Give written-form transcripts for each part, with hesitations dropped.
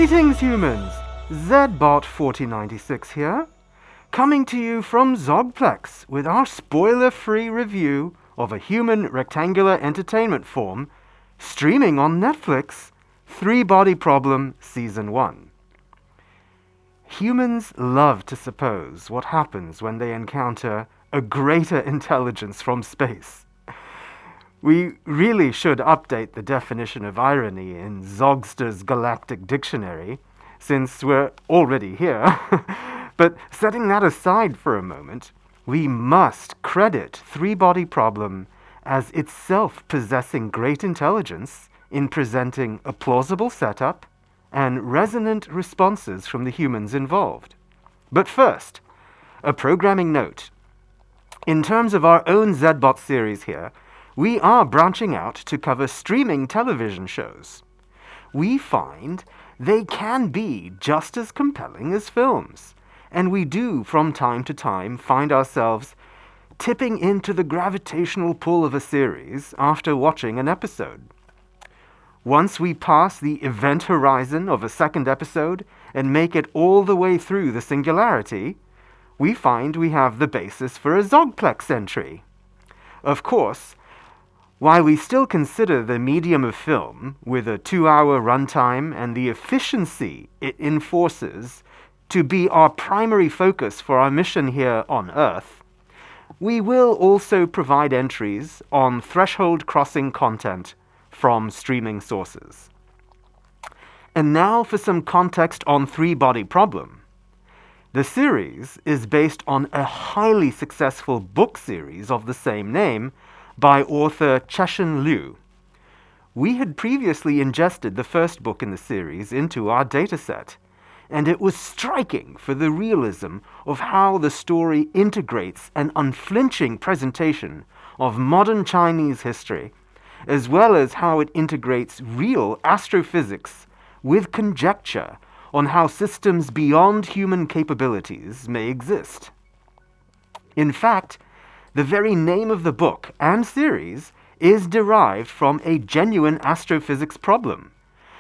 Greetings, humans! Zbot 4096 here, coming to you from Zogplex with our spoiler-free review of a human rectangular entertainment form streaming on Netflix, Three Body Problem Season 1. Humans love to suppose what happens when they encounter a greater intelligence from space. We really should update the definition of irony in Zogster's Galactic Dictionary, since we're already here. But setting that aside for a moment, we must credit Three Body Problem as itself possessing great intelligence in presenting a plausible setup and resonant responses from the humans involved. But first, a programming note. In terms of our own Zbot series here, we are branching out to cover streaming television shows. We find they can be just as compelling as films, and we do from time to time find ourselves tipping into the gravitational pull of a series after watching an episode. Once we pass the event horizon of a second episode and make it all the way through the singularity, we find we have the basis for a Zogplex entry. Of course, while we still consider the medium of film, with a 2-hour runtime and the efficiency it enforces, to be our primary focus for our mission here on Earth, we will also provide entries on threshold crossing content from streaming sources. And now for some context on Three Body Problem. The series is based on a highly successful book series of the same name by author Cheshen Liu. We had previously ingested the first book in the series into our dataset, and it was striking for the realism of how the story integrates an unflinching presentation of modern Chinese history, as well as how it integrates real astrophysics with conjecture on how systems beyond human capabilities may exist. In fact, the very name of the book and series is derived from a genuine astrophysics problem,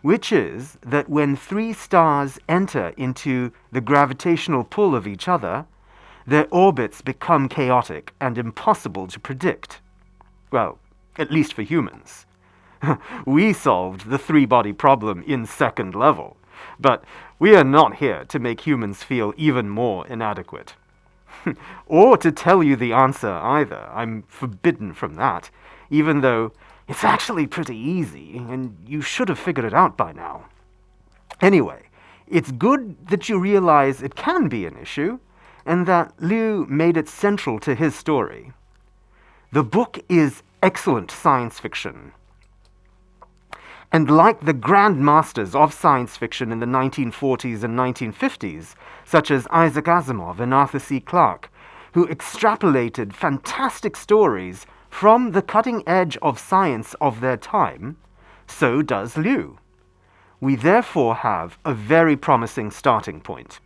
which is that when three stars enter into the gravitational pull of each other, their orbits become chaotic and impossible to predict. Well, at least for humans. We solved the three-body problem in second level, but we are not here to make humans feel even more inadequate. Or to tell you the answer either. I'm forbidden from that, even though it's actually pretty easy, and you should have figured it out by now. Anyway, it's good that you realize it can be an issue, and that Liu made it central to his story. The book is excellent science fiction. And like the grand masters of science fiction in the 1940s and 1950s, such as Isaac Asimov and Arthur C. Clarke, who extrapolated fantastic stories from the cutting edge of science of their time, so does Liu. We therefore have a very promising starting point.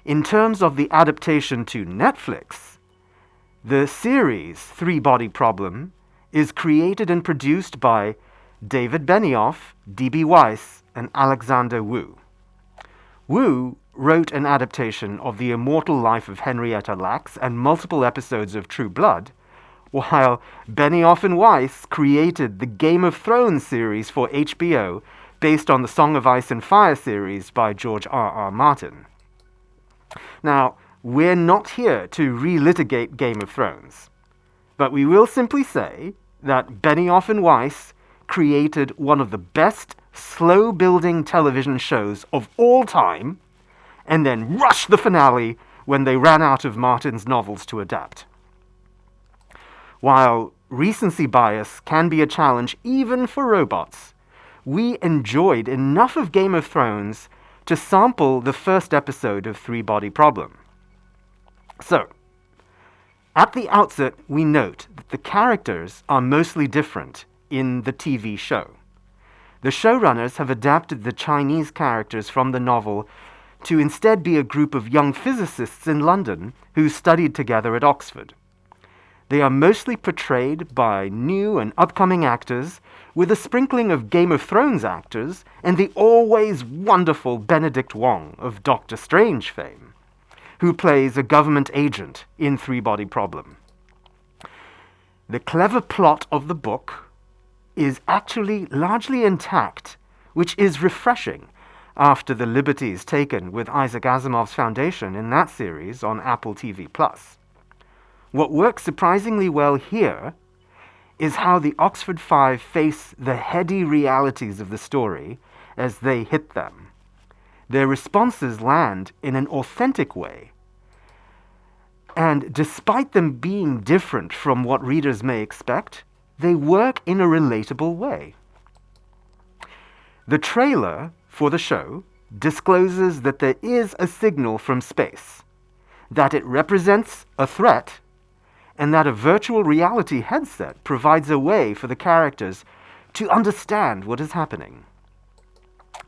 In terms of the adaptation to Netflix, the series Three Body Problem is created and produced by David Benioff, D.B. Weiss, and Alexander Wu. Wu wrote an adaptation of The Immortal Life of Henrietta Lacks and multiple episodes of True Blood, while Benioff and Weiss created the Game of Thrones series for HBO based on the Song of Ice and Fire series by George R.R. Martin. Now, we're not here to relitigate Game of Thrones, but we will simply say that Benioff and Weiss created one of the best slow-building television shows of all time, and then rushed the finale when they ran out of Martin's novels to adapt. While recency bias can be a challenge even for robots, we enjoyed enough of Game of Thrones to sample the first episode of Three Body Problem. So, at the outset, we note that the characters are mostly different in the TV show. The showrunners have adapted the Chinese characters from the novel to instead be a group of young physicists in London who studied together at Oxford. They are mostly portrayed by new and upcoming actors with a sprinkling of Game of Thrones actors and the always wonderful Benedict Wong of Doctor Strange fame, who plays a government agent in Three Body Problem. The clever plot of the book is actually largely intact, which is refreshing after the liberties taken with Isaac Asimov's Foundation in that series on Apple TV+. What works surprisingly well here is how the Oxford Five face the heady realities of the story as they hit them. Their responses land in an authentic way, and despite them being different from what readers may expect, they work in a relatable way. The trailer for the show discloses that there is a signal from space, that it represents a threat, and that a virtual reality headset provides a way for the characters to understand what is happening.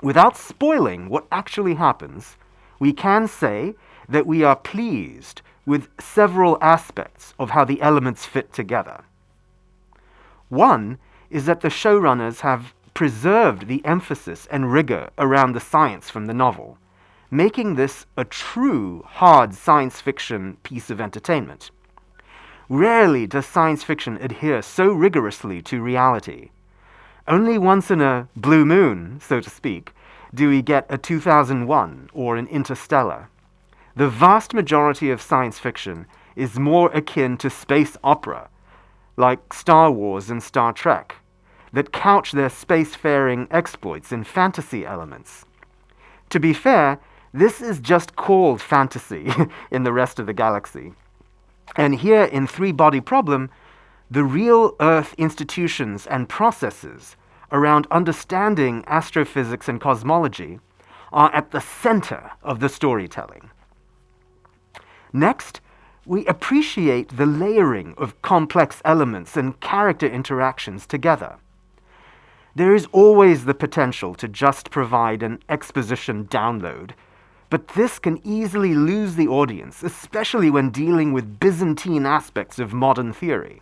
Without spoiling what actually happens, we can say that we are pleased with several aspects of how the elements fit together. One is that the showrunners have preserved the emphasis and rigor around the science from the novel, making this a true hard science fiction piece of entertainment. Rarely does science fiction adhere so rigorously to reality. Only once in a blue moon, so to speak, do we get a 2001 or an Interstellar. The vast majority of science fiction is more akin to space opera, like Star Wars and Star Trek, that couch their spacefaring exploits in fantasy elements. To be fair, this is just called fantasy in the rest of the galaxy. And here in Three Body Problem, the real Earth institutions and processes around understanding astrophysics and cosmology are at the center of the storytelling. Next, we appreciate the layering of complex elements and character interactions together. There is always the potential to just provide an exposition download, but this can easily lose the audience, especially when dealing with Byzantine aspects of modern theory.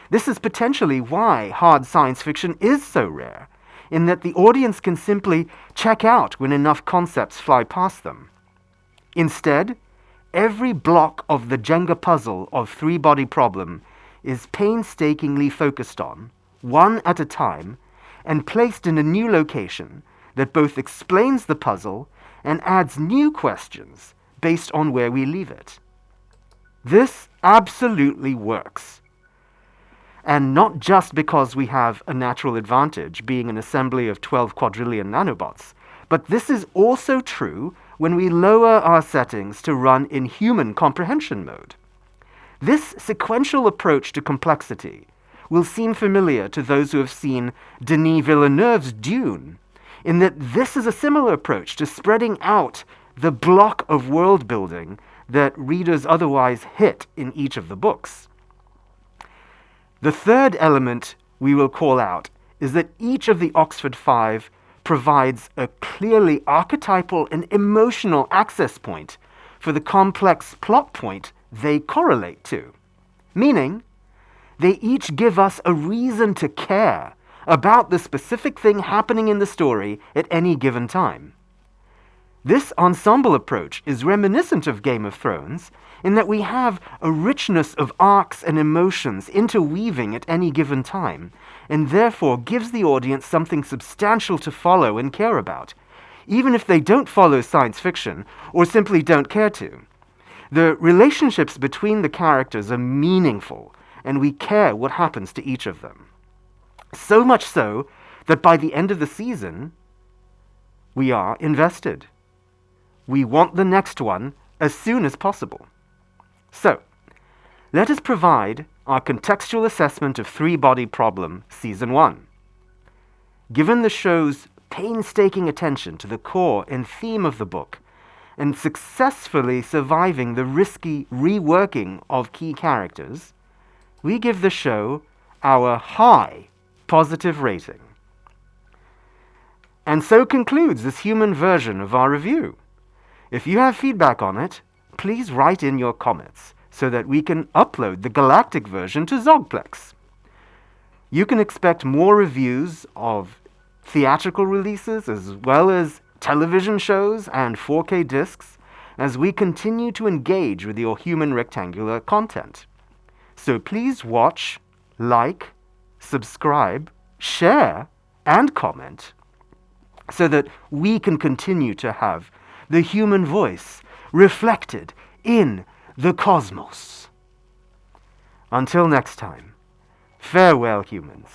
This is potentially why hard science fiction is so rare, in that the audience can simply check out when enough concepts fly past them. Instead, every block of the Jenga puzzle of Three Body Problem is painstakingly focused on, one at a time, and placed in a new location that both explains the puzzle and adds new questions based on where we leave it. This absolutely works. And not just because we have a natural advantage being an assembly of 12 quadrillion nanobots, but this is also true when we lower our settings to run in human comprehension mode. This sequential approach to complexity will seem familiar to those who have seen Denis Villeneuve's Dune, in that this is a similar approach to spreading out the block of world building that readers otherwise hit in each of the books. The third element we will call out is that each of the Oxford Five provides a clearly archetypal and emotional access point for the complex plot point they correlate to, meaning they each give us a reason to care about the specific thing happening in the story at any given time. This ensemble approach is reminiscent of Game of Thrones in that we have a richness of arcs and emotions interweaving at any given time, and therefore gives the audience something substantial to follow and care about, even if they don't follow science fiction or simply don't care to. The relationships between the characters are meaningful, and we care what happens to each of them. So much so that by the end of the season, we are invested. We want the next one as soon as possible. So, let us provide our contextual assessment of Three Body Problem Season 1. Given the show's painstaking attention to the core and theme of the book, and successfully surviving the risky reworking of key characters, we give the show our high positive rating. And so concludes this human version of our review. If you have feedback on it, please write in your comments so that we can upload the galactic version to Zogplex. You can expect more reviews of theatrical releases as well as television shows and 4K discs as we continue to engage with your human rectangular content. So please watch, like, subscribe, share, and comment so that we can continue to have the human voice reflected in the cosmos. Until next time, farewell, humans.